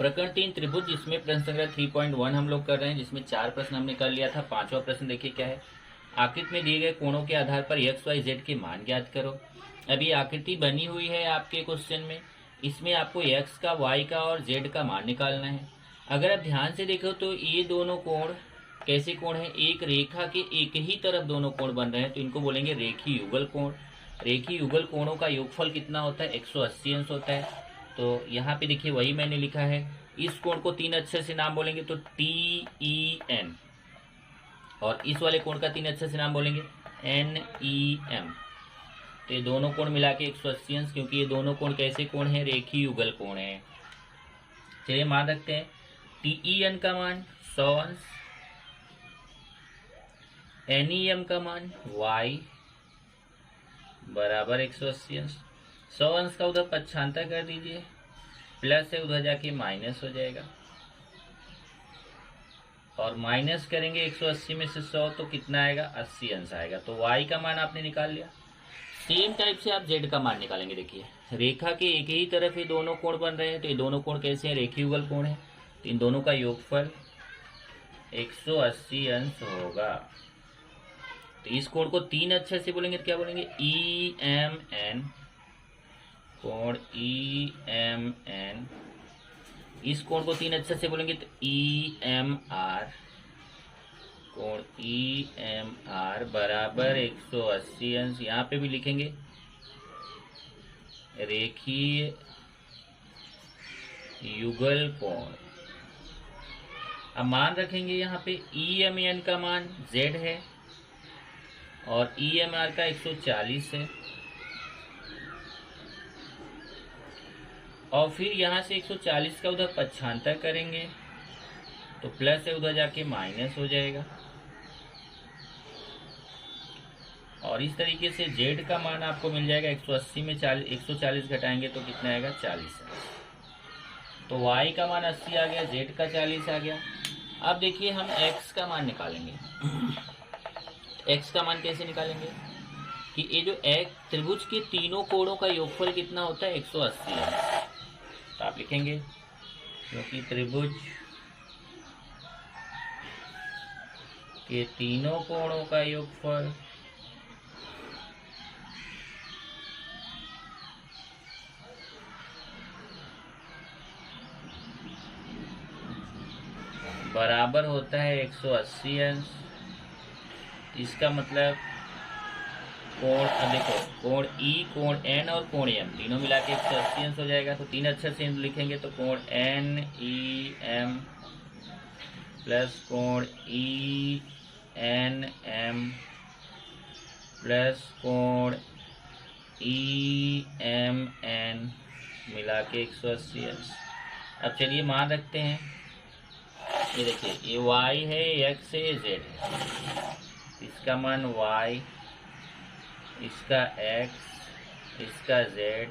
प्रकरण 3 त्रिभुज, जिसमें प्रश्न संख्या 3.1 हम लोग कर रहे हैं, जिसमें 4 प्रश्न हमने कर लिया था। पांचवा प्रश्न देखिए क्या है। आकृति में दिए गए कोणों के आधार पर एक्स वाई जेड के मान ज्ञात करो। अभी आकृति बनी हुई है आपके क्वेश्चन में, इसमें आपको एक्स का, वाई का और जेड का मान निकालना है। अगर आप ध्यान से देखो तो ये दोनों कोण कैसे कोण है, एक रेखा के एक ही तरफ दोनों कोण बन रहे हैं, तो इनको बोलेंगे रेखीय युगल कोण। रेखीय युगल कोणों का योगफल कितना होता है, 180 अंश होता है। तो यहाँ पे देखिए वही मैंने लिखा है। इस कोण को 3 अक्षर से नाम बोलेंगे तो TEN, और इस वाले कोण का 3 अक्षर से नाम बोलेंगे NEM। तो ये दोनों कोण मिला के 180 अंश, क्योंकि ये दोनों कोण कैसे कोण है, रेखीय युगल कोण है। चलिए मान रखते हैं। TEN का मान 100 अंश, NEM का मान y बराबर 180 अंश। 100 अंश का उधर पक्षांतर कर दीजिए, प्लस है उधर जाके माइनस हो जाएगा, और माइनस करेंगे 180 में से 100 तो कितना आएगा, 80 अंश आएगा। तो y का मान आपने निकाल लिया। सेम टाइप से आप z का मान निकालेंगे। देखिए रेखा के एक ही तरफ ये दोनों कोण बन रहे हैं, तो ये दोनों कोण कैसे हैं, रेखीय युगल कोण है। तो इन दोनों का योगफल 180 अंश होगा। तो इस कोण को 3 अक्षर से बोलेंगे तो क्या बोलेंगे, EMN, कोण EMN। इस कोण को 3 अक्षर से बोलेंगे तो EMR, कोण EMR बराबर 180 अंश। यहाँ पे भी लिखेंगे रेखीय युगल कोण। अब मान रखेंगे यहाँ पे EMN का मान Z है और EMR का 140 है, और फिर यहाँ से 140 का उधर पक्षांतर करेंगे तो प्लस है उधर जाके माइनस हो जाएगा, और इस तरीके से Z का मान आपको मिल जाएगा 180 में 140 घटाएंगे तो कितना आएगा, 40। तो y का मान 80 आ गया, Z का 40 आ गया। अब देखिए हम x का मान निकालेंगे। x का मान कैसे निकालेंगे कि ये जो त्रिभुज के तीनों कोणों का योगफल कितना होता है, 180 है। तो आप लिखेंगे क्योंकि त्रिभुज के तीनों कोणों का योगफल बराबर होता है 180 अंश। इसका मतलब कोण, अब देखो कोण E, कोण N और कोण M तीनों मिला के 180 अंश हो जाएगा। तो 3 अक्षर से लिखेंगे तो कोण NEM प्लस कोण ENM प्लस कोण EMN मिला के 180 अंश। अब चलिए मान रखते हैं। ये देखिए ये y है, x है, ये z है। इसका मान y, इसका x, इसका z।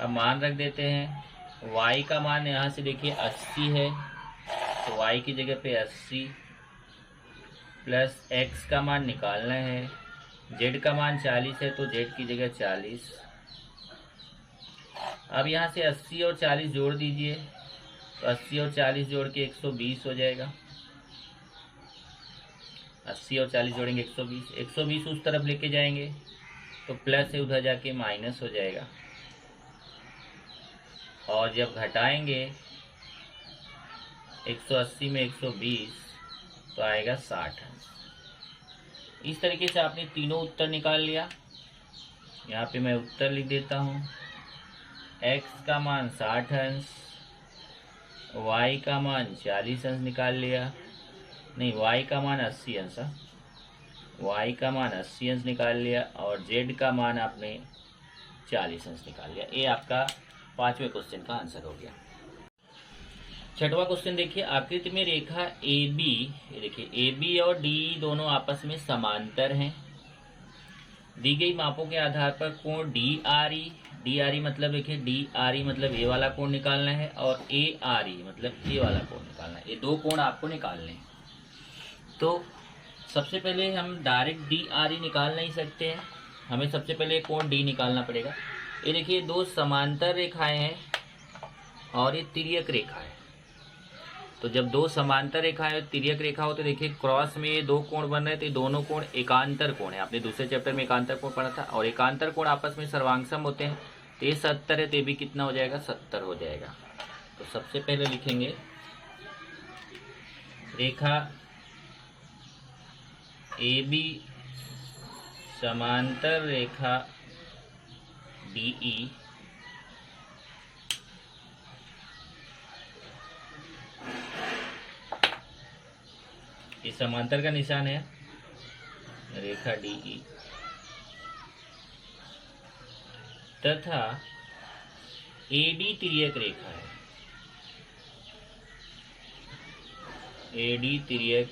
अब मान रख देते हैं। y का मान यहाँ से देखिए 80 है, तो y की जगह पे 80 प्लस x का मान निकालना है। z का मान 40 है तो z की जगह 40। अब यहाँ से 80 और 40 जोड़ दीजिए, तो 80 और 40 जोड़ के 120 हो जाएगा। 80 और 40 जोड़ेंगे 120, 120 उस तरफ लेके जाएंगे तो प्लस है उधर जाके माइनस हो जाएगा, और जब घटाएंगे 180 में 120 तो आएगा 60 अंश। इस तरीके से आपने तीनों उत्तर निकाल लिया। यहाँ पे मैं उत्तर लिख देता हूँ। x का मान 60 अंश, y का मान 40 अंश निकाल लिया, नहीं y का मान 80 अंश, y का मान 80 अंश निकाल लिया, और z का मान आपने 40 अंश निकाल लिया। ये आपका 5वें क्वेश्चन का आंसर हो गया। 6वां क्वेश्चन देखिए। आकृति में रेखा AB, ये देखिए AB और DE दोनों आपस में समांतर हैं। दी गई मापों के आधार पर कोण DRE मतलब देखिए DRE मतलब ये वाला कोण निकालना है, और ARE मतलब ये वाला कोण निकालना है। ये दो कोण आपको निकालने हैं। तो सबसे पहले हम डायरेक्ट DRE निकाल नहीं सकते हैं, हमें सबसे पहले कोण D निकालना पड़ेगा। ये देखिए दो समांतर रेखाएं हैं, और ये तिर्यक रेखा है। तो जब दो समांतर रेखाएं तिर्यक रेखा हो तो देखिए क्रॉस में ये दो कोण बन रहे थे, दोनों कोण एकांतर कोण है। आपने दूसरे चैप्टर में एकांतर कोण पढ़ा था, और एकांतर कोण आपस में सर्वांगसम होते हैं। तो ये 70 है, तो ये भी कितना हो जाएगा, 70 हो जाएगा। तो सबसे पहले लिखेंगे रेखा AB समांतर रेखा DE ये समांतर का निशान है, रेखा DE तथा AD तिर्यक रेखा है, AD तिर्यक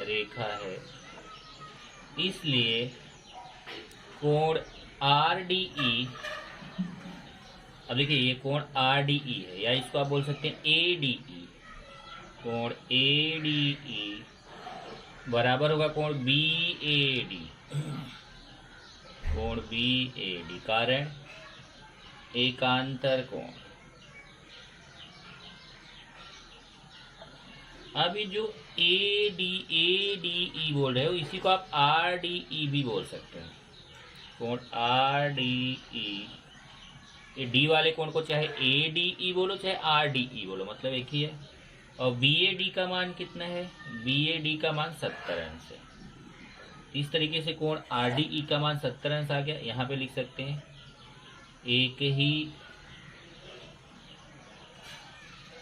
रेखा है, इसलिए कोण RDE, अब देखिए ये कोण RDE है, या इसको आप बोल सकते हैं ADE, कोण ADE बराबर होगा कोण BAD, कोण BAD, कारण एकांतर कोण। अभी जो ADE बोल रहे हो इसी को आप RDE भी बोल सकते हैं, कोण RDE। ये D वाले कोण को चाहे ADE बोलो चाहे RDE बोलो, मतलब एक ही है। और BAD का मान कितना है, BAD का मान 70 अंश है। इस तरीके से कोण RDE का मान 70 अंश आ गया। यहाँ पे लिख सकते हैं एक ही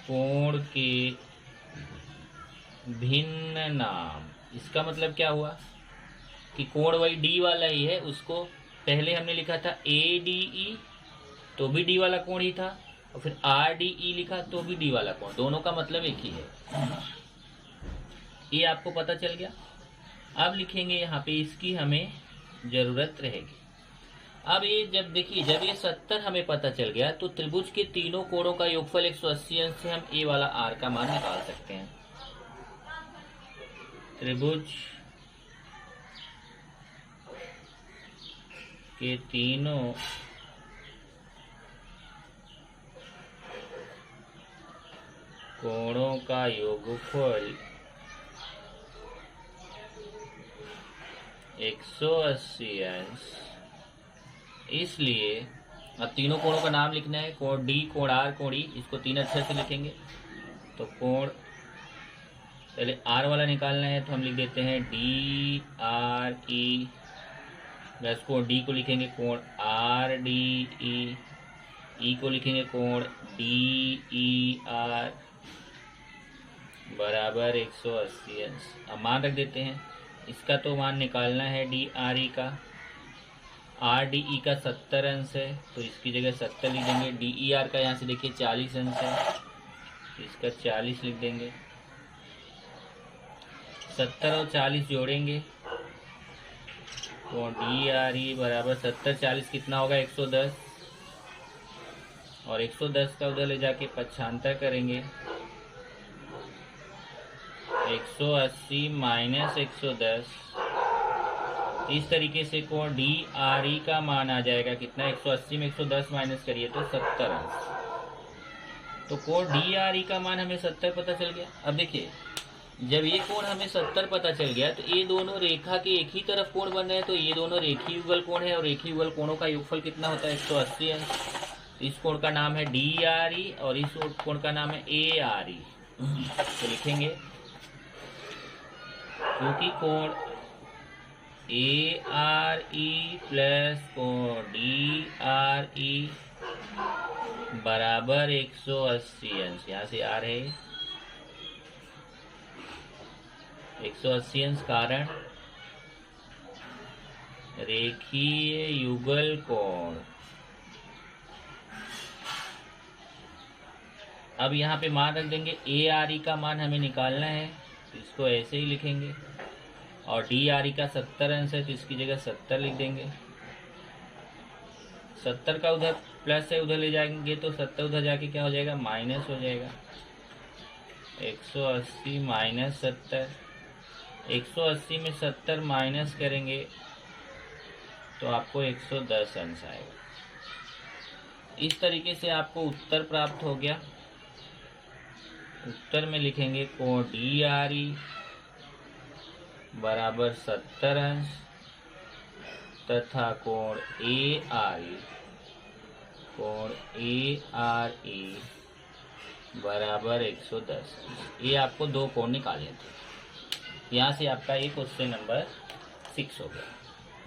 कोण के भिन्न नाम। इसका मतलब क्या हुआ कि कोण वही D वाला ही है, उसको पहले हमने लिखा था ADE तो भी D वाला कोण ही था, और फिर RDE लिखा तो भी D वाला कोण, दोनों का मतलब एक ही है। ये आपको पता चल गया। अब लिखेंगे यहाँ पे इसकी हमें जरूरत रहेगी। अब ये जब देखिए जब ये 70 हमें पता चल गया तो त्रिभुज के तीनों कोणों का योगफल 180 अंश से हम A वाला R का मान निकाल सकते हैं। त्रिभुज के तीनों कोणों का योगफल 180 अंश, इसलिए अब तीनों कोणों का नाम लिखना है, कोण D, कोण R, कोण E। इसको तीन अक्षर से लिखेंगे। तो कोण पहले R वाला निकालना है तो हम लिख देते हैं DRE, बस कोण D को लिखेंगे कोण RDE, E को लिखेंगे कोण DER बराबर 180 अंश। अब मान रख देते हैं, इसका तो मान निकालना है DRE का, RDE का 70 अंश है तो इसकी जगह 70 लिख देंगे। DER का यहाँ से देखिए 40 अंश है तो इसका 40 लिख देंगे। 70 और 40 जोड़ेंगे तो DRE बराबर 70 40 कितना होगा, 110, और 110 का उधर ले जाके 95 करेंगे, 180 माइनस 110। इस तरीके से कोण DRE का मान आ जाएगा कितना, 180 में 110 माइनस करिए तो 70 अंश। तो कोण DRE का मान हमें 70 पता चल गया। अब देखिए जब ये कोण हमें 70 पता चल गया तो ये दोनों रेखा के एक ही तरफ कोण बन रहे हैं, तो ये दोनों रेखीय युगल कोण है, और रेखीय युगल कोणों का योगफल कितना होता है, 180 अंश। इस कोण का नाम है DRE और इस कोण का नाम है ARE। तो लिखेंगे क्योंकि कोण ARE प्लस कोण DRE बराबर 180 अंश, यहाँ से आ रहे 180 अंश, कारण रेखीय युगल कोण। अब यहाँ पे मान रख देंगे, ARE का मान हमें निकालना है तो इसको ऐसे ही लिखेंगे, और DRE का 70 अंश है तो इसकी जगह 70 लिख देंगे। 70 का उधर प्लस है, उधर ले जाएंगे तो 70 उधर जाके क्या हो जाएगा, माइनस हो जाएगा। 180 माइनस 70, 180 में 70 माइनस करेंगे तो आपको 110 अंश आएगा। इस तरीके से आपको उत्तर प्राप्त हो गया। उत्तर में लिखेंगे कोण DRE बराबर 70 अंश तथा कोण ARE बराबर 110। ये आपको दो कोण निकालने थे। यहाँ से आपका ये क्वेश्चन नंबर 6 हो गया।